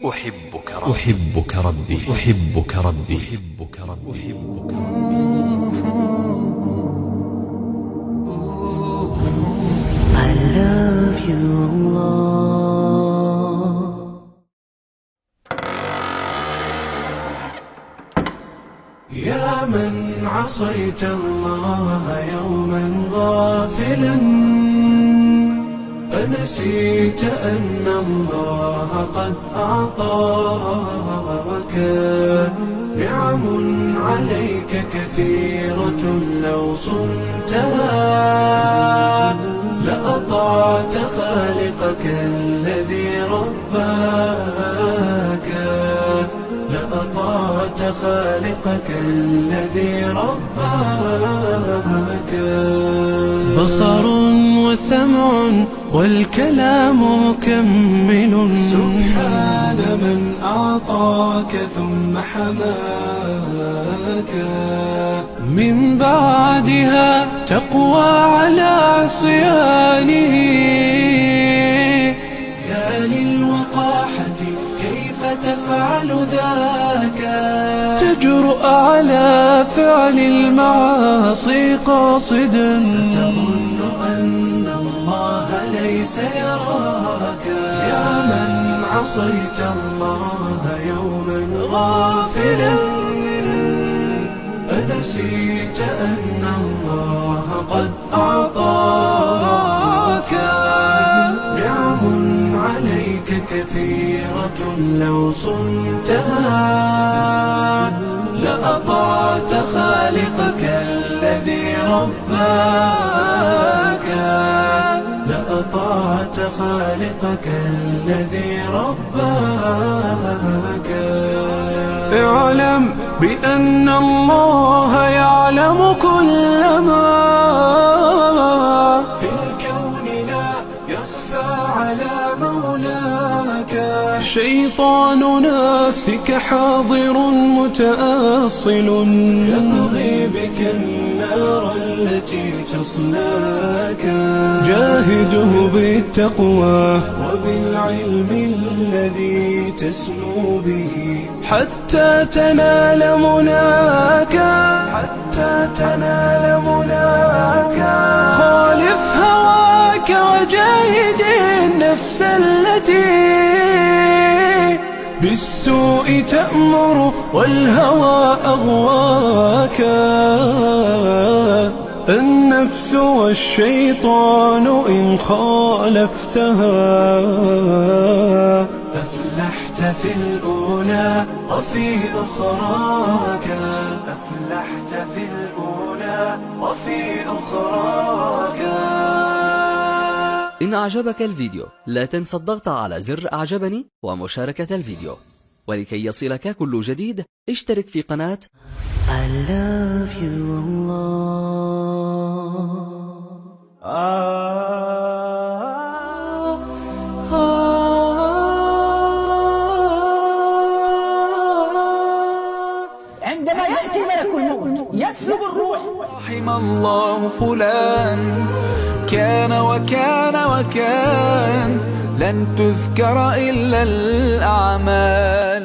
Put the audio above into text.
أحبك ربي أحبك ربي أحبك ربي أحبك ربي أحبك ربي. I love you Allah. يا من عصيت الله يوما غافلا، أنسيت أن الله قد أعطاك نعم عليك كثيرة، لو صنتها لأطعت خالقك الذي رباك، لأطعت خالقك الذي رباك. بصر وسمع والكلام مكمل، سبحان من أعطاك ثم حماك. من بعدها تقوى على عصيانه، يا للوقاحة كيف تفعل ذاك؟ تجرؤ على فعل المعاصي قاصدا، فتظن أن الله ليس يراك. يا من عصيت الله يوما غافلا، أنسيت أن الله قد أعطاك نعم عليك كثيرة، لو صنتها لأطعت خالقك الذي رباك، لأطعت خالقك الذي رباك. اعلم بأن الله يعلم كل ما في الكون، لا يخفى على مولاك. شيطان نفسك حاضر متأصل، يبغي بك النار التي تصلاك. جاهده بالتقوى وبالعلم الذي تسمو به، حتى تنال مناك، حتى تنال مناك. خالف هواك وجاهد النفس التي بالسوء تأمر والهوى أغواك. النفس والشيطان إن خالفتها أفلحت في الأولى وفي أخراك، أفلحت في الأولى وفي أخراك. إن أعجبك الفيديو لا تنسى الضغط على زر أعجبني ومشاركة الفيديو، ولكي يصلك كل جديد اشترك في قناة I love you عندما يأتي ملك الموت يسلب الروح. رحم الله فلان كان وكان وكان، لن تذكر إلا الأعمال.